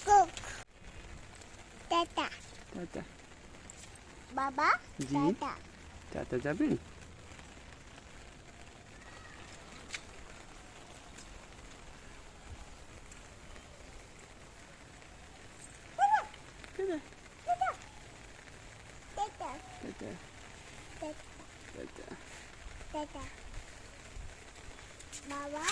Cook tata tata. বাবা জি। Tata tata যাবেন? Tata. Tata tata. Tata tata. Tata বাবা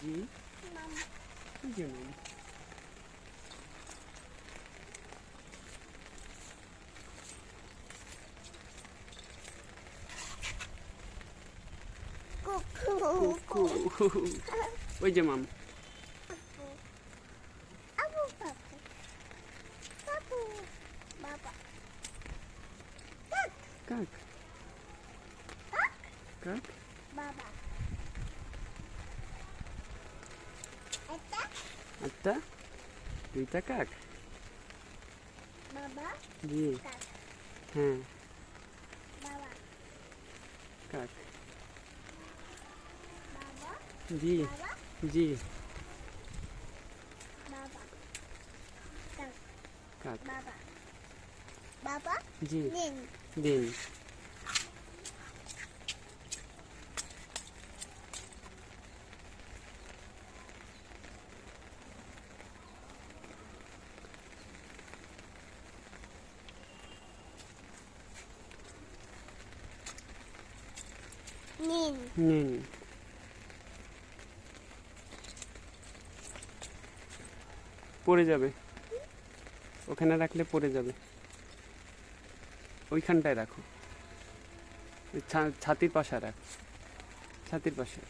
জি। জি ma'am. কুকু। ওই যে মাম। কাক। কাক। বাবা একটা দুইটা কাক। বাবা জি। কাক হ্যাঁ বাবা কাক। বাবা জি। বাবা জি। বাবা কাক কাক। বাবা বাবা জি। নিন দিন। নিন নিন। পড়ে যাবে, ওখানে রাখলে পড়ে যাবে। ওইখানটায় রাখো, ওই ছাতির পাশে রাখ, ছাতির পাশে।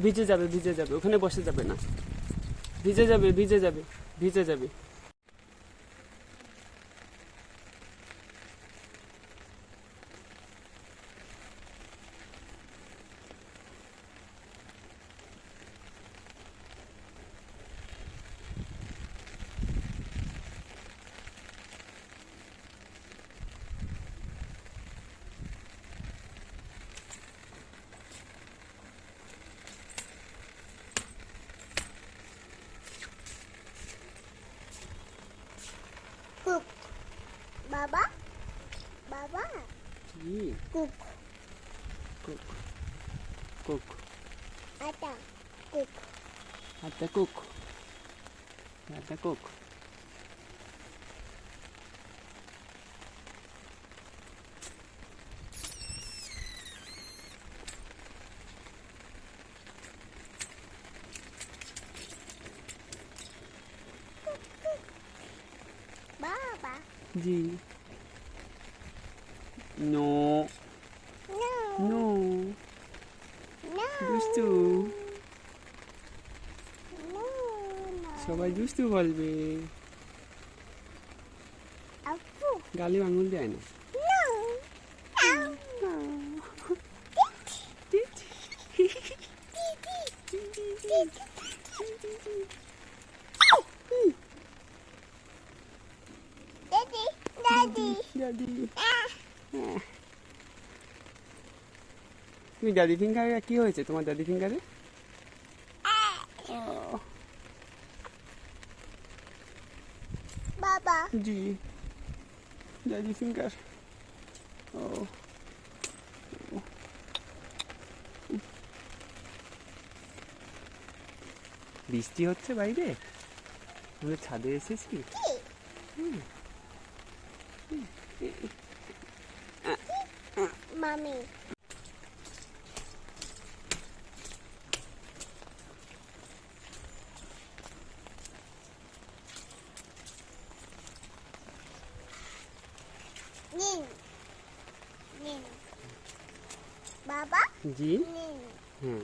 ভিজে যাবে, ভিজে যাবে, ওখানে বসে যাবে না, ভিজে যাবে, ভিজে যাবে, ভিজে যাবে। কুক বাবা বাবা জি। কুক কুক। কুক। আটা কুক আটা কুক। আটা কুক। বাবা জি। নো। no no. no দুষ্টু। no সবাই দুষ্টু বলবে। আপু গালে আঙুল দেয় না। no daddy daddy দাদি। তুমি দাদি ফিঙ্গারে কি হয়েছে তোমার দাদি ফিঙ্গারে? বাবা জি। দাদি ফিঙ্গার। ও বৃষ্টি হচ্ছে বাইরে, আমরা ছাদে এসেছি। মামি নিন নিন বাবা জি নিন হ্যাঁ।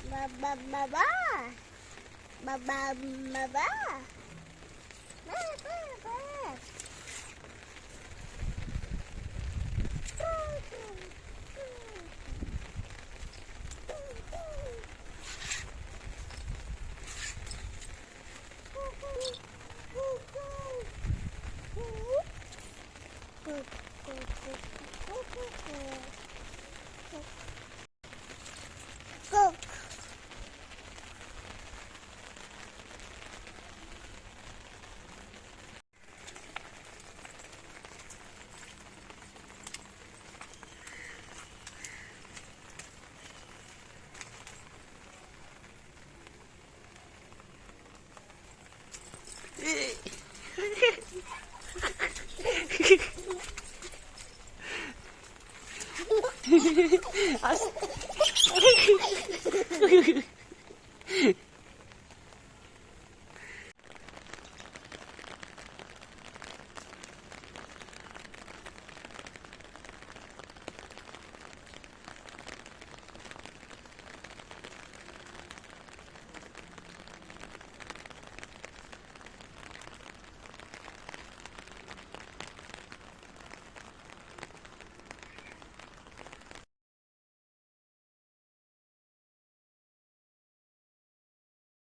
বাবা বাবা বাবা বাবা